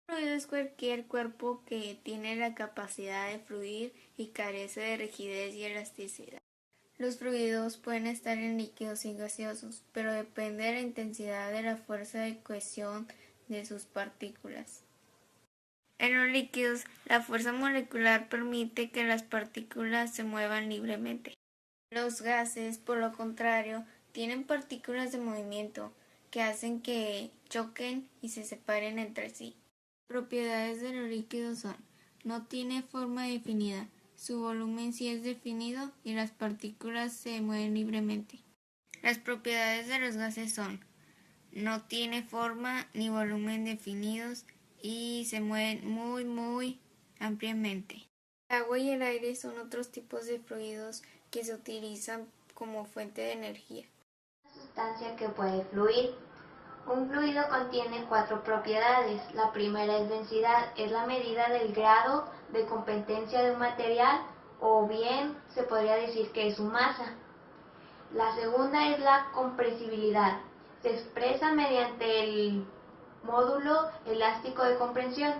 Fluido es cualquier cuerpo que tiene la capacidad de fluir y carece de rigidez y elasticidad. Los fluidos pueden estar en líquidos y gaseosos, pero depende de la intensidad de la fuerza de cohesión de sus partículas. En los líquidos, la fuerza molecular permite que las partículas se muevan libremente. Los gases, por lo contrario, tienen partículas de movimiento que hacen que choquen y se separen entre sí. Propiedades de los líquidos son: no tiene forma definida, su volumen sí es definido y las partículas se mueven libremente. Las propiedades de los gases son: no tiene forma ni volumen definidos y se mueven muy ampliamente. El agua y el aire son otros tipos de fluidos que se utilizan como fuente de energía. Sustancia que puede fluir. Un fluido contiene cuatro propiedades. La primera es densidad, es la medida del grado de competencia de un material, o bien se podría decir que es su masa. La segunda es la compresibilidad, se expresa mediante el módulo elástico de compresión.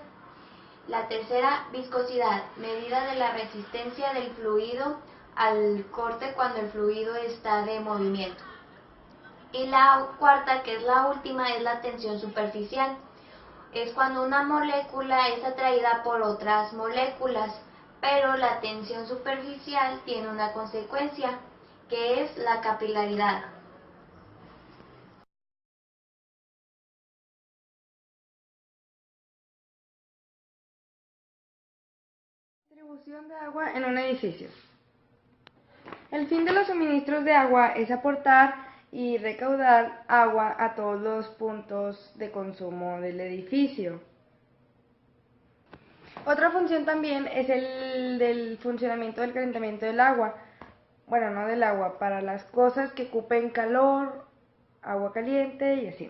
La tercera, viscosidad, medida de la resistencia del fluido al corte cuando el fluido está de movimiento. Y la cuarta, que es la última, es la tensión superficial. Es cuando una molécula es atraída por otras moléculas, pero la tensión superficial tiene una consecuencia, que es la capilaridad. Distribución de agua en un edificio. El fin de los suministros de agua es aportar y recaudar agua a todos los puntos de consumo del edificio. Otra función también es el del funcionamiento del calentamiento del agua. Bueno, no del agua, para las cosas que ocupen calor, agua caliente y así.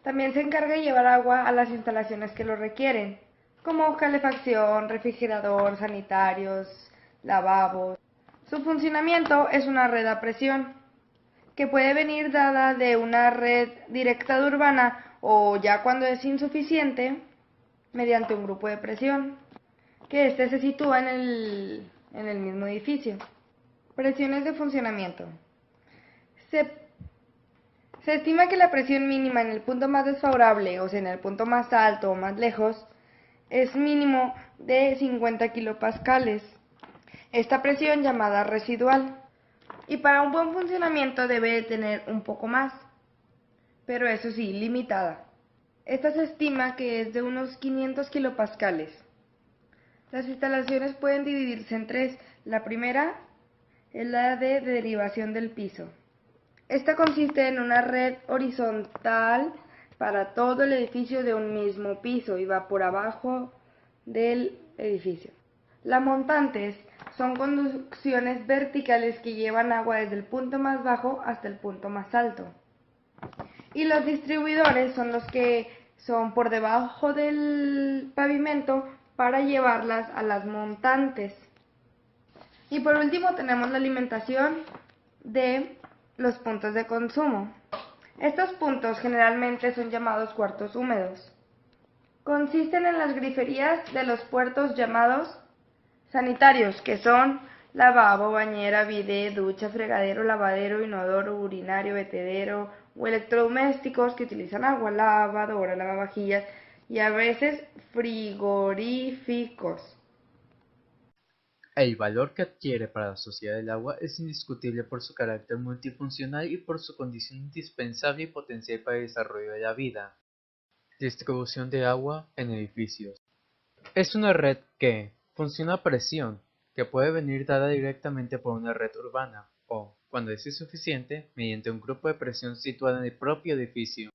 También se encarga de llevar agua a las instalaciones que lo requieren, como calefacción, refrigerador, sanitarios, lavabos. Su funcionamiento es una red a presión, que puede venir dada de una red directa de urbana o ya cuando es insuficiente, mediante un grupo de presión, que éste se sitúa en el mismo edificio. Presiones de funcionamiento. Se estima que la presión mínima en el punto más desfavorable, o sea, en el punto más alto o más lejos, es mínimo de 50 kilopascales. Esta presión llamada residual. Y para un buen funcionamiento debe tener un poco más, pero eso sí, limitada. Esta se estima que es de unos 500 kilopascales. Las instalaciones pueden dividirse en tres. La primera es la de derivación del piso. Esta consiste en una red horizontal para todo el edificio de un mismo piso y va por abajo del edificio. Las montantes son conducciones verticales que llevan agua desde el punto más bajo hasta el punto más alto. Y los distribuidores son los que son por debajo del pavimento para llevarlas a las montantes. Y por último tenemos la alimentación de los puntos de consumo. Estos puntos generalmente son llamados cuartos húmedos. Consisten en las griferías de los puertos llamados sanitarios, que son lavabo, bañera, bidé, ducha, fregadero, lavadero, inodoro, urinario, vertedero, o electrodomésticos que utilizan agua, lavadora, lavavajillas y a veces frigoríficos. El valor que adquiere para la sociedad el agua es indiscutible por su carácter multifuncional y por su condición indispensable y potencial para el desarrollo de la vida. Distribución de agua en edificios. Es una red que funciona a presión, que puede venir dada directamente por una red urbana o, cuando es insuficiente, mediante un grupo de presión situado en el propio edificio.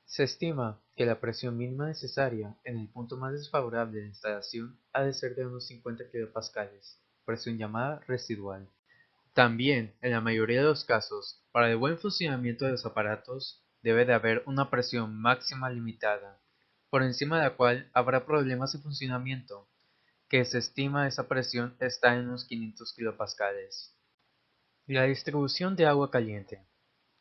Se estima que la presión mínima necesaria en el punto más desfavorable de la instalación ha de ser de unos 50 kilopascales, presión llamada residual. También, en la mayoría de los casos, para el buen funcionamiento de los aparatos, debe de haber una presión máxima limitada, por encima de la cual habrá problemas de funcionamiento, que se estima esa presión está en unos 500 kilopascales. La distribución de agua caliente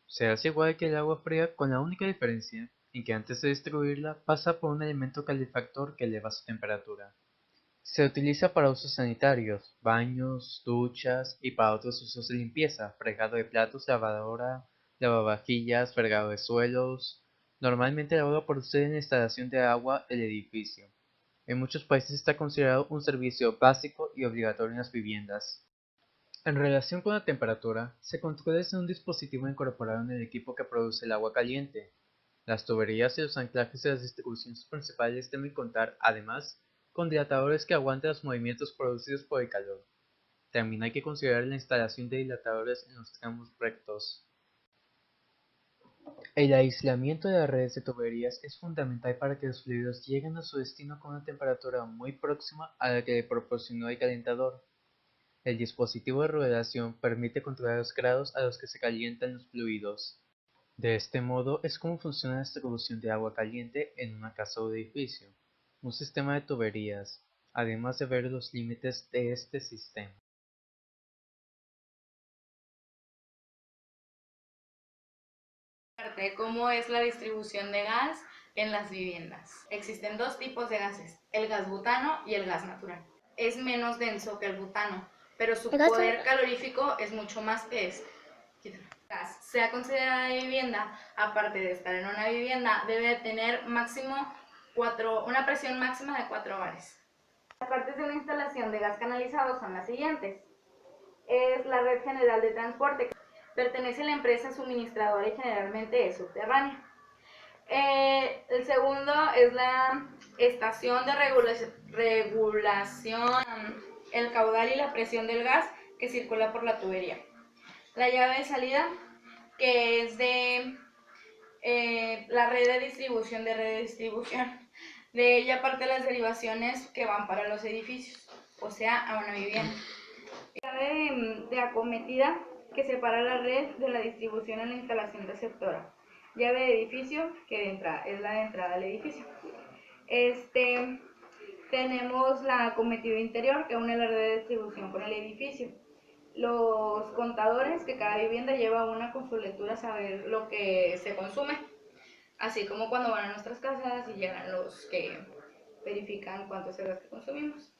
se hace igual que el agua fría con la única diferencia en que antes de destruirla pasa por un elemento calefactor que eleva su temperatura. Se utiliza para usos sanitarios, baños, duchas y para otros usos de limpieza, fregado de platos, lavadora, lavavajillas, fregado de suelos. Normalmente el agua procede en la instalación de agua del edificio. En muchos países está considerado un servicio básico y obligatorio en las viviendas. En relación con la temperatura, se controla desde un dispositivo incorporado en el equipo que produce el agua caliente. Las tuberías y los anclajes de las distribuciones principales deben contar, además, con dilatadores que aguanten los movimientos producidos por el calor. También hay que considerar la instalación de dilatadores en los tramos rectos. El aislamiento de las redes de tuberías es fundamental para que los fluidos lleguen a su destino con una temperatura muy próxima a la que le proporcionó el calentador. El dispositivo de revelación permite controlar los grados a los que se calientan los fluidos. De este modo es como funciona la distribución de agua caliente en una casa o edificio, un sistema de tuberías, además de ver los límites de este sistema. ¿Cómo es la distribución de gas en las viviendas? Existen dos tipos de gases, el gas butano y el gas natural. Es menos denso que el butano, pero su poder calorífico es mucho más que este. Gas, sea considerada de vivienda, aparte de estar en una vivienda, debe tener una presión máxima de 4 bares. Las partes de una instalación de gas canalizado son las siguientes. Es la red general de transporte. Pertenece a la empresa suministradora y generalmente es subterránea. El segundo es la estación de regulación, el caudal y la presión del gas que circula por la tubería. La llave de salida, que es de la red de distribución. De ella parte las derivaciones que van para los edificios, o sea, a una vivienda. La llave de acometida, que separa la red de la distribución en la instalación receptora. Llave de edificio, que es la de entrada al edificio. Tenemos la acometida interior, que une la red de distribución con el edificio. Los contadores, que cada vivienda lleva una con su lectura a saber lo que se consume. Así como cuando van a nuestras casas y llegan los que verifican cuánto es el gas que consumimos.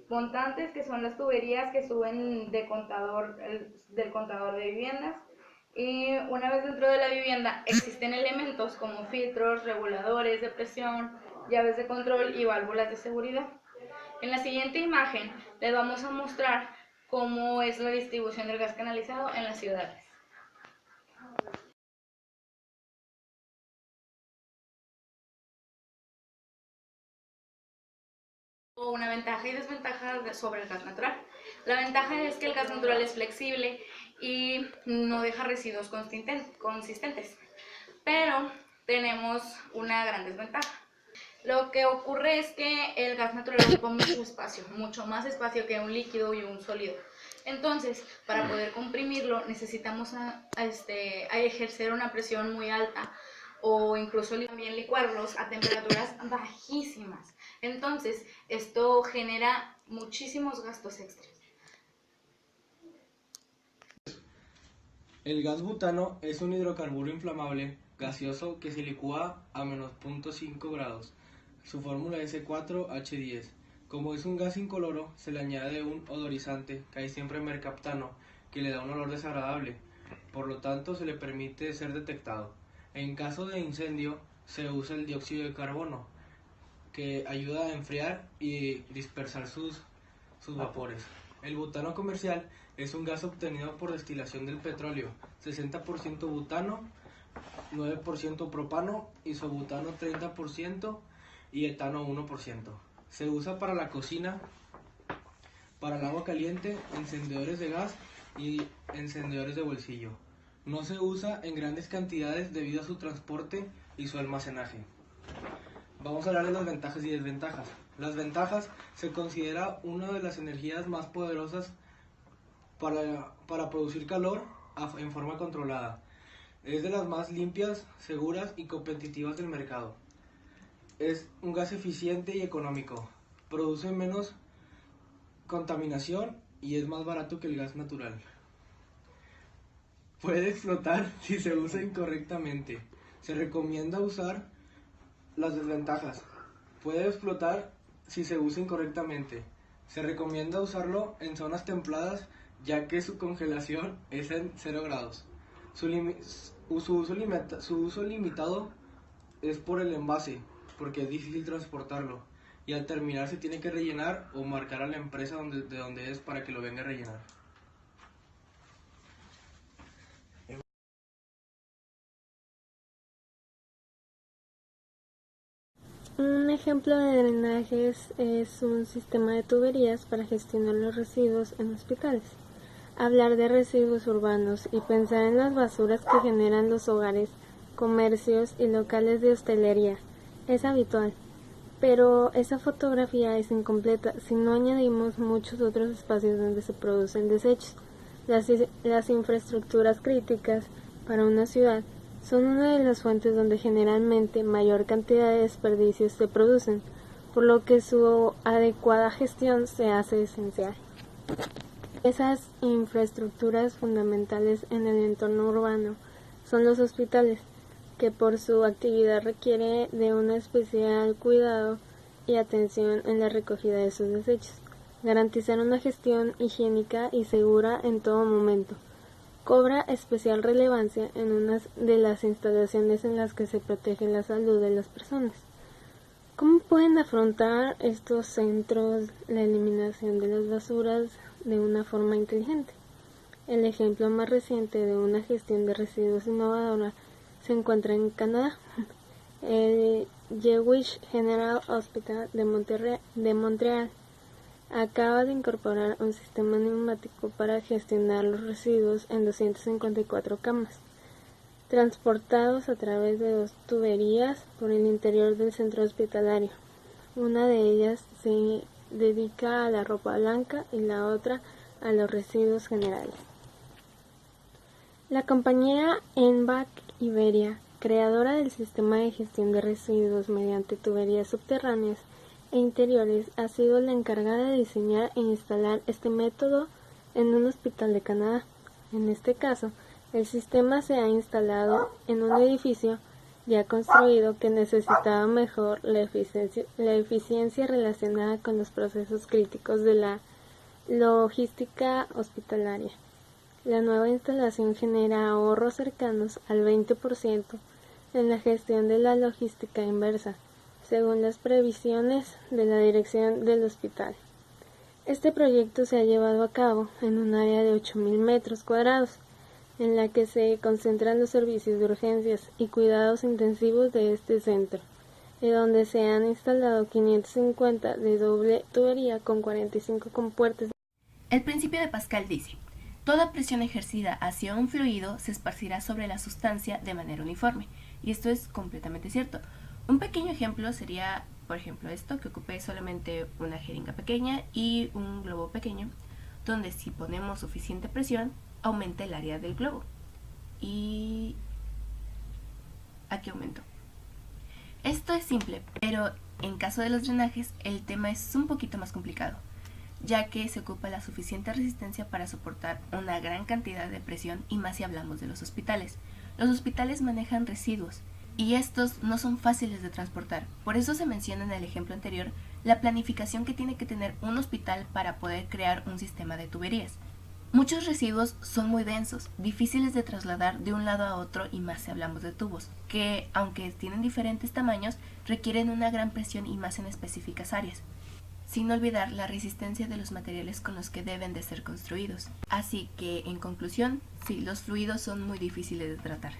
Montantes, que son las tuberías que suben del contador de viviendas. Y una vez dentro de la vivienda existen elementos como filtros, reguladores de presión, llaves de control y válvulas de seguridad. En la siguiente imagen les vamos a mostrar cómo es la distribución del gas canalizado en las ciudades. Una ventaja y desventaja sobre el gas natural. La ventaja es que el gas natural es flexible y no deja residuos consistentes, pero tenemos una gran desventaja. Lo que ocurre es que el gas natural ocupa mucho espacio, mucho más espacio que un líquido y un sólido. Entonces, para poder comprimirlo necesitamos ejercer una presión muy alta o incluso también licuarlos a temperaturas bajísimas. Entonces, esto genera muchísimos gastos extras. El gas butano es un hidrocarburo inflamable gaseoso que se licúa a menos 0.5 grados. Su fórmula es C4H10. Como es un gas incoloro, se le añade un odorizante, casi siempre mercaptano, que le da un olor desagradable. Por lo tanto, se le permite ser detectado. En caso de incendio, se usa el dióxido de carbono, que ayuda a enfriar y dispersar sus vapores. El butano comercial es un gas obtenido por destilación del petróleo, 60% butano, 9% propano, isobutano 30% y etano 1%. Se usa para la cocina, para el agua caliente, encendedores de gas y encendedores de bolsillo. No se usa en grandes cantidades debido a su transporte y su almacenaje. Vamos a hablar de las ventajas y desventajas. Las ventajas: se considera una de las energías más poderosas para producir calor en forma controlada. Es de las más limpias, seguras y competitivas del mercado. Es un gas eficiente y económico. Produce menos contaminación y es más barato que el gas natural. Puede explotar si se usa incorrectamente. Se recomienda usar las desventajas. Puede explotar si se usa incorrectamente. Se recomienda usarlo en zonas templadas ya que su congelación es en 0 grados. Su uso limitado es por el envase, porque es difícil transportarlo. Y al terminar se tiene que rellenar o marcar a la empresa de donde es para que lo venga a rellenar. Un ejemplo de drenajes es un sistema de tuberías para gestionar los residuos en hospitales. Hablar de residuos urbanos y pensar en las basuras que generan los hogares, comercios y locales de hostelería es habitual, pero esa fotografía es incompleta si no añadimos muchos otros espacios donde se producen desechos. Las infraestructuras críticas para una ciudad son una de las fuentes donde generalmente mayor cantidad de desperdicios se producen, por lo que su adecuada gestión se hace esencial. Esas infraestructuras fundamentales en el entorno urbano son los hospitales, que por su actividad requiere de un especial cuidado y atención en la recogida de sus desechos, garantizar una gestión higiénica y segura en todo momento. Cobra especial relevancia en una de las instalaciones en las que se protege la salud de las personas. ¿Cómo pueden afrontar estos centros la eliminación de las basuras de una forma inteligente? El ejemplo más reciente de una gestión de residuos innovadora se encuentra en Canadá. El Jewish General Hospital de Montreal acaba de incorporar un sistema neumático para gestionar los residuos en 254 camas, transportados a través de 2 tuberías por el interior del centro hospitalario. Una de ellas se dedica a la ropa blanca y la otra a los residuos generales. La compañía Envac Iberia, creadora del sistema de gestión de residuos mediante tuberías subterráneas e interiores, ha sido la encargada de diseñar e instalar este método en un hospital de Canadá. En este caso, el sistema se ha instalado en un edificio ya construido que necesitaba mejor la eficiencia relacionada con los procesos críticos de la logística hospitalaria. La nueva instalación genera ahorros cercanos al 20% en la gestión de la logística inversa, según las previsiones de la dirección del hospital. Este proyecto se ha llevado a cabo en un área de 8.000 metros cuadrados, en la que se concentran los servicios de urgencias y cuidados intensivos de este centro, y donde se han instalado 550 de doble tubería con 45 compuertas. El principio de Pascal dice: toda presión ejercida hacia un fluido se esparcirá sobre la sustancia de manera uniforme, y esto es completamente cierto. Un pequeño ejemplo sería, por ejemplo, esto, que ocupe solamente una jeringa pequeña y un globo pequeño, donde si ponemos suficiente presión, aumenta el área del globo. Y aquí aumentó. Esto es simple, pero en caso de los drenajes, el tema es un poquito más complicado, ya que se ocupa la suficiente resistencia para soportar una gran cantidad de presión, y más si hablamos de los hospitales. Los hospitales manejan residuos, y estos no son fáciles de transportar. Por eso se menciona en el ejemplo anterior la planificación que tiene que tener un hospital para poder crear un sistema de tuberías. Muchos residuos son muy densos, difíciles de trasladar de un lado a otro, y más si hablamos de tubos, que aunque tienen diferentes tamaños, requieren una gran presión y más en específicas áreas. Sin olvidar la resistencia de los materiales con los que deben de ser construidos. Así que, en conclusión, sí, los fluidos son muy difíciles de tratar.